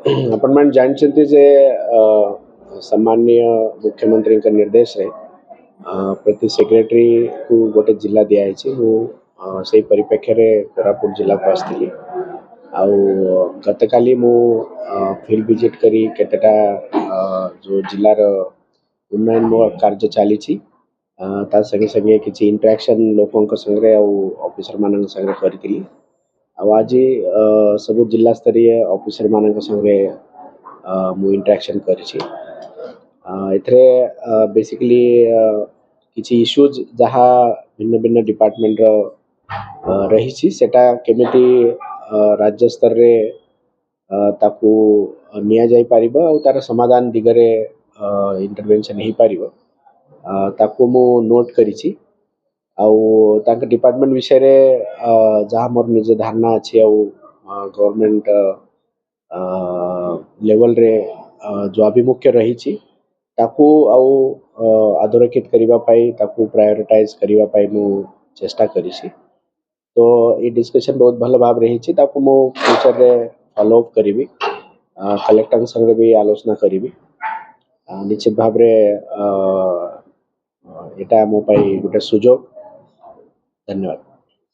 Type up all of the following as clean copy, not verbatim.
आपण मैंने जानते जे सम्माननीय मुख्यमंत्री निर्देश रे प्रति सेक्रेटरी को गोटे जिला दिखाई से परिप्रेक्षी में कोरापुट जिला को आसती गत काली मु फील्ड विजिट करी केतेटा जो जिलार उन्नयन कार्य चली संगे संगे किसी इंटरेक्शन लोकों संगे ऑफिसर मान संगे करी आज सब जिला स्तरीय ऑफिसर मान संगे मु इंटरेक्शन करी बेसिकली किसी इश्यूज जहाँ भिन्न भिन्न डिपार्टमेंट रही सेटा केमिति राज्य स्तर रे ताकू निया जाई पारिबो और तार समाधान दिगरे इंटरवेंशन ही पारिबो ताकू मु नोट करी डिपार्टमेंट विषय रे जहाँ मोर निज धारणा अच्छी गवर्नमेंट लेवल रे जो आभिमुख्य रही ताकू अधोरेखित करने ताकू प्रायोरिटाइज करने मु चेष्टा करी तो ये डिस्कशन बहुत भल भाव रही ताकू मु फ्यूचर रे फॉलो अप करी कलेक्टर संगे भी आलोचना करी निश्चित भाव रे एटा मो पाई गोटे सुजोग। धन्यवाद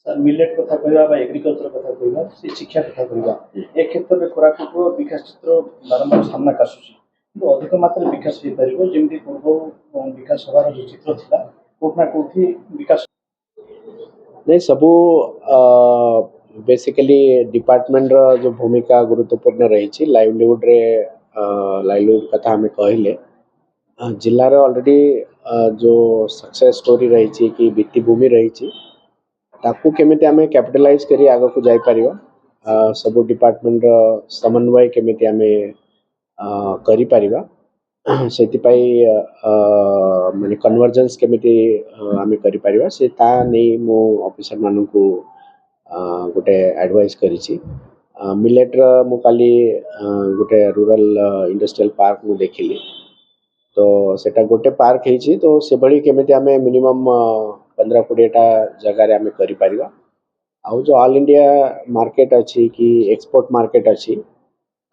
सर। मिलेट कथा कहवा एग्रीकल्चर कथा कहवा से शिक्षा कथा कहवा ए क्षेत्र में कोरापुट विकास चित्र बारंबार सामना आसूसी कि अधिक मात्रा विकास हो पार जमी पूर्व विकास हबार जो चित्र था कोठना कोठी विकास नहीं सबू बेसिकली डिपार्टमेंट रो जो भूमिका गुरुत्वपूर्ण रही लाइवलीहुड रे लाइवलीहुड कथा हमें कहले जिलार ऑलरेडी जो सक्सेस स्टोरी रही कि भित्तिभूमि रही ताकू केमिति आमे कैपिटलाइज करी आगे को जाई परिबा सब डिपार्टमेंट रो समन्वय केमिति आमे करी परिबा सेति पाई माने कन्वर्जेंस केमिति आमे करी परिबा से ता नै मो ऑफिसर मानन को गोटे एडवाइस करिछि मिलेट रो मु काली गोटे रूरल इंडस्ट्रियल पार्क मु देखिली तो सेटा गोटे पार्क है तो से भली केमिति आमे मिनिमम 15-20टा जगह रे आमे करि परिबा आउ जो ऑल इंडिया मार्केट अच्छी कि एक्सपोर्ट मार्केट अच्छी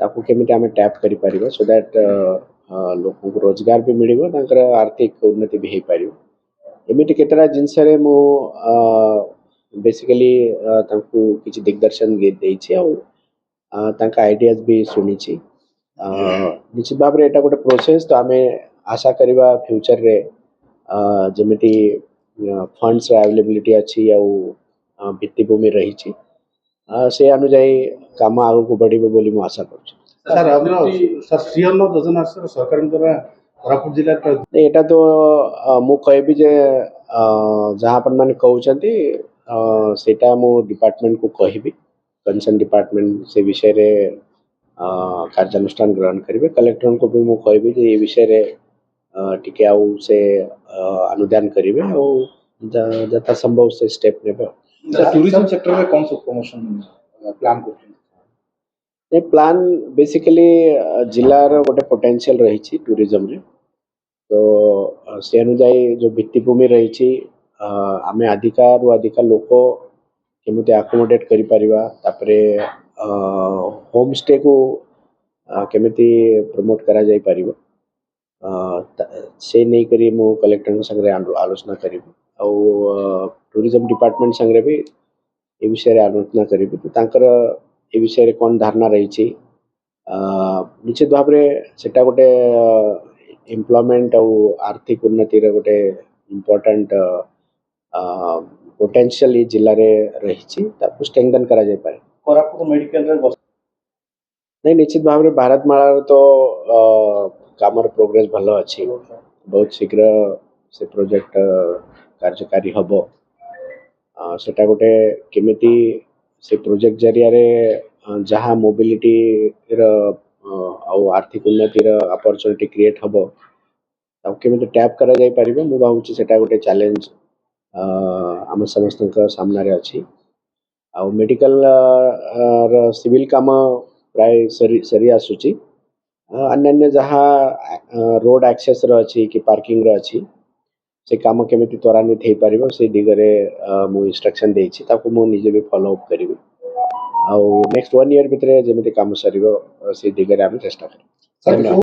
ताकू केमिति आमे टैप करि परिबा सो दैट लोक को रोजगार भी मिलिबो तांकर आर्थिक उन्नति भी हे परिबो एमिति केतरा जिनस रे मु बेसिकली तांकू किछि दिग्दर्शन देछि आउ तांका आइडियाज भी सुनिछि निश्चित भाव रे एटा गोटे प्रोसेस तो आमे आशा करिबा फ्यूचर रे जेमिति फंड्स अवेलेबिलिटी अच्छी आउ भित्तिभूमि रही से अनुजाई काम आगु को बढ़िबो बोली मु आशा करूँ। सर सर श्रीअन्न योजना सरकार द्वारा कोरापुट जिला एटा तो मु कहबी जे जहाँ अपन माने कहउछंती सेटा मु डिपार्टमेंट को कहबी कंसर्न डिपार्टमेंट से विषय रे कार्यानुष्ठान ग्रहण करेंगे कलेक्टर को भी मु कहबी जे ये विषय रे टिके आउ से अनुदान करेंगे और जथा संभव से स्टेप नेबे। टूरिज्म सेक्टर में कौन सा प्रमोशन प्लान करते प्लान बेसिकली जिलार गोटे पोटेंशियल रही टूरिज्म रे तो से अनुजाई जो भित्तिभूमि रही आमे अधिका रु अधिका लोक केमिति अकोमोडेट करि परिबा तापरे होम स्टे को केमिति प्रमोट करा जाई परिबो से नहीं करी मु कलेक्टर संगे आलोचना करी टूरिज्म डिपार्टमेंट संगे भी ए विषय रे आलोचना करी तो तांकर ए विषय रे कोन धारणा रही निश्चित भाव रे सेटा गोटे एम्प्लॉयमेंट और आर्थिक उन्नति रे गोटे इम्पोर्टेंट पोटेंशियल जिले में रही ताकू स्ट्रेंथन करा जाय पारे कोरापुट मेडिकल रे नहीं निश्चित भाव रे भारतमाला तो कामर प्रोग्रेस भल अच्छी बहुत शीघ्र से प्रोजेक्ट कार्यकारी हबो सेटा गोटे केमिति से प्रोजेक्ट जरिया रे जहाँ मोबिलिटी रो आर्थिक उन्नति रो अपॉर्चुनिटी क्रिएट हबो ताकू केमिति टैप करा जाय परिबो मु भाबुची सेटा गोटे चैलेंज आम समस्त सामना रे अच्छी आ मेडिकल सिविल काम प्राय सरी आसूची अन्य जहाँ रोड एक्सेस अच्छी कि पार्किंग अच्छी से काम केमिति त्वरान्वित हो पारिबो से दिगरे मु इंस्ट्रक्शन देछि ताकू मु निजे भी फॉलो अप करिबि ଆଉ ନେକ୍ସଟ 1 ଇୟର ଭିତରେ ଯେମିତି କାମ ସରିବ ସେ ଦିଗରେ ଆମେ ଚେଷ୍ଟା କରିବୁ। सर ଧନ୍ୟବାଦ।